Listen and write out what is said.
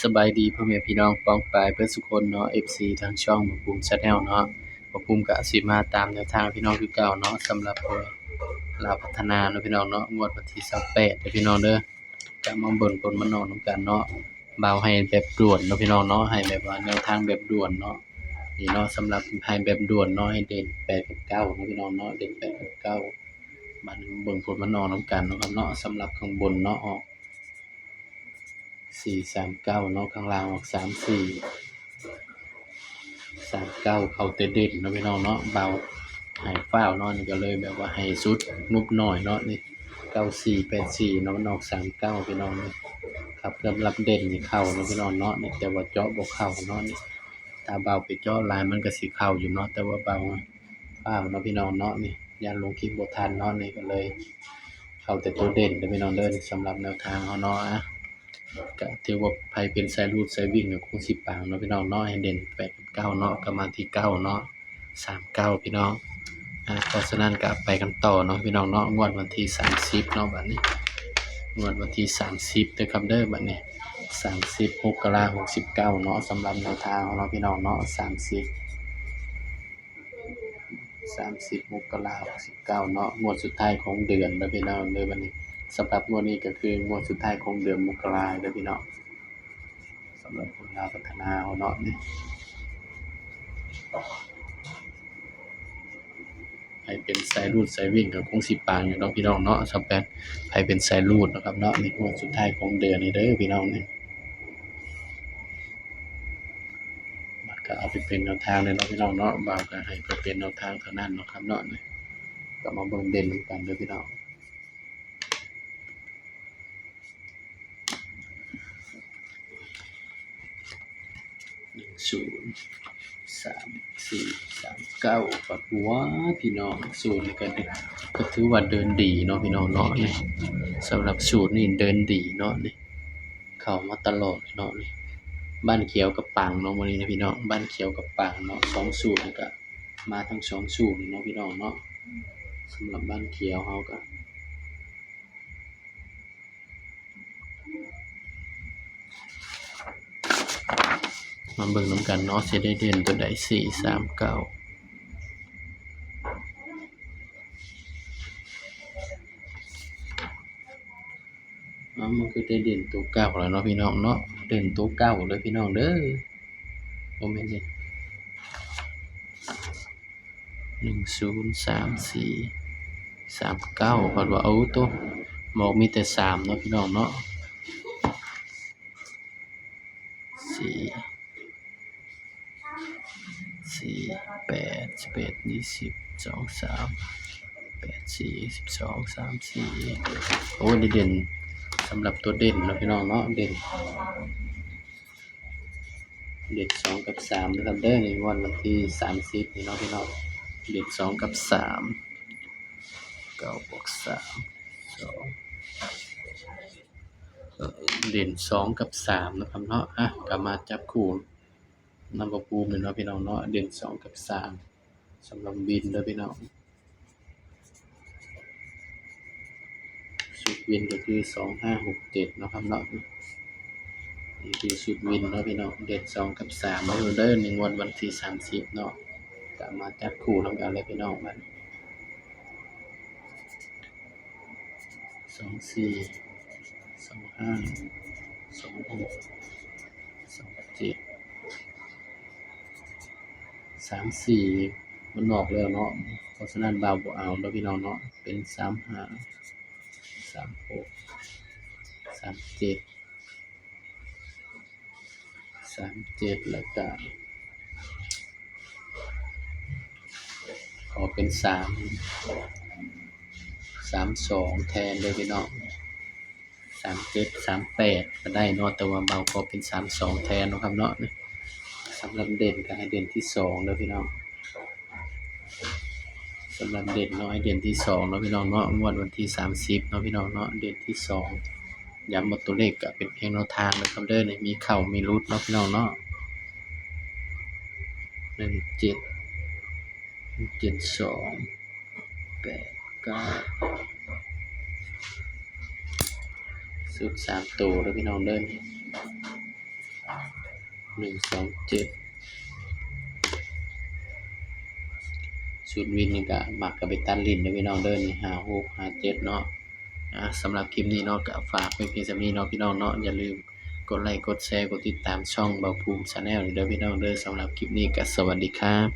สบายดีพ่อแม่พี่น้องป้องปายเบิดซุคนเนาะ FC ทางช่องหมวกภูมิ Channel เนาะหมวกภูมิก็สิมาตามแนวทางพี่น้องคือเก่าเนาะสำหรับลาวพัฒนาเนาะพี่น้องเนาะงวดวันที่28เด้อพี่น้องเด้อก็มาเบิ่งผลมานอนนำกันเนาะบ่าวให้แบบด่วนเนาะพี่น้องเนาะให้แบบว่าแนวทางแบบด่วนเนาะนี่เนาะสำหรับให้แบบด่วนเนาะให้เด่น8กับ9เนาะพี่น้องเนาะเด่น8กับ9มาเบิ่งผลมานอนนำกันเนาะครับเนาะสำหรับข้างบนเนาะออก439เนาะข้างล่างออก3439เข้าแต่เด่นเนาะพี่น้องเนาะเบาให้ฟ้าวเนาะนี่ก็เลยแบบว่าให้สุดงบน้อยเนาะนี่9484เนาะมันออก39พี่น้องนี่ครับสำหรับเด่นนี่เข้าเนาะพี่น้องเนาะนี่แต่ว่าเจาะบ่เข้าเนาะนี่ถ้าเบาไปเจาะหลายมันก็สิเข้าอยู่เนาะแต่ว่าเบาฟ้าวเนาะพี่น้องเนาะนี่ยันลงคลิปบ่ทันเนาะนี่ก็เลยเข้าแต่ตัวเด่นเด้อพี่น้องเด้อสำหรับแนวทางเฮาเนาะก็ถือว่าไผเป็นสายรูดสายวิ่งก็คงสิปังเนาะพี่น้องเนาะให้เด่น8กับ9เนาะก็มาที่9เนาะ39พี่น้องเพราะฉะนั้นก็ไปกันต่อเนาะพี่น้องเนาะงวดวันที่30เนาะบัดนี้งวดวันที่30เด้อครับเด้อบัดนี้30มกราคม69เนาะสำหรับแนวทางเนาะพี่น้องเนาะ30มกราคม69เนาะงวดสุดท้ายของเดือนเด้อพี่น้องเด้อบัดนี้สำหรับงวดนี้ก็คืองวดสุดท้ายของเดือนมกราคมเด้อพี่น้องสำหรับคนลาวพัฒนาเนาะนี่ใครเป็นสายรูดสายวิ่งก็คงสิปังอยู่เนาะพี่น้องเนาะสำหรับใครเป็นสายรูดนะครับเนาะนี่งวดสุดท้ายของเดือนนี้เด้อพี่น้องนี่มันก็เอาไปเป็นแนวทางเลยเนาะพี่น้องเนาะบ่าวก็ให้เพื่อเป็นแนวทางเท่านั้นเนาะครับเนาะนี่ก็มาเบิ่งเด่นกันเด้อพี่น้อง1034339ปัดหัวพี่น้องสูตรนี่ก็ถือว่าเดินดีเนาะพี่น้องเนาะนี่สำหรับสูตรนี่เดินดีเนาะนี่เข้ามาตลอดเนาะนี่บ้านเขียวกับปังเนาะมื้อนี้นะพี่น้องบ้านเขียวกับปังเนาะ2สูตรนี่ก็มาทั้ง2สูตรเนาะพี่น้องเนาะสำหรับบ้านเขียวเฮาก็มาเบิ่งนำกันเนาะสิได้เด่นตัวใด439มันคือได้เด่นตัวเก่าแล้วเนาะพี่น้องเนาะเด่นตัวเก่าเด้อพี่น้องเด้อบ่แม่นนี่103439เพิ่นว่าเอาตัวบอกมีแต่3เนาะพี่น้องเนาะ4 8 11 20 23 84 12 34โอ้เด่นสำหรับตัวเด่นเนาะพี่น้องเนาะเด่น2กับ3นะครับเด้อในวันที่30นี่เนาะพี่น้องเด่น2กับ3 9บวก3 2เด่น2กับ3นะครับเนาะก็มาจับคู่นำบ่ปูแม่นเนาะพี่น้องเนาะเด่น2กับ3สำหรับวินเด้อพี่น้องสูตรวินก็คือ2567เนาะครับเนาะนี่คือสูตรวินเนาะพี่น้องเด่น2กับ3เด้อในงวดวันที่30เนาะก็มาจับคู่นำกันเลยพี่น้องบัด24 25 26 27 34มันออกแล้วเนาะเพราะฉะนั้นบ่าวบ่เอาเนาะพี่น้องเนาะเป็น35 36 37 แล้วก็ขอเป็น32แทนเลยพี่น้อง37 38ก็ได้เนาะแต่ว่าเบาขอเป็น32แทนเนาะครับเนาะนี่สำหรับเด่นก็ให้เด่นที่2เด้อพี่น้องสำหรับเด่นเนาะให้เด่นที่2เนาะพี่น้องเนาะงวดวันที่30เนาะพี่น้องเนาะเด่นที่2ย้ำว่าตัวเลขก็เป็นเพียงแนวทางนะครับเด้อนี่มีเข้ามีหลุดเนาะพี่น้องเนาะ17 72 89สุด3ตัวเด้อพี่น้องเด้อ 127สูตรวินนี่ก็มักก็ไปตัดลิ้นเด้อพี่น้องเด้อนี่56 57เนาะสำหรับคลิปนี้เนาะก็ฝากไว้เพียงส่ำนี้เนาะพี่น้องเนาะอย่าลืมกดไลก์กดแชร์กดติดตามช่องเบาภูมิ Channel เด้อพี่น้องเด้อสำหรับคลิปนี้ก็สวัสดีครับ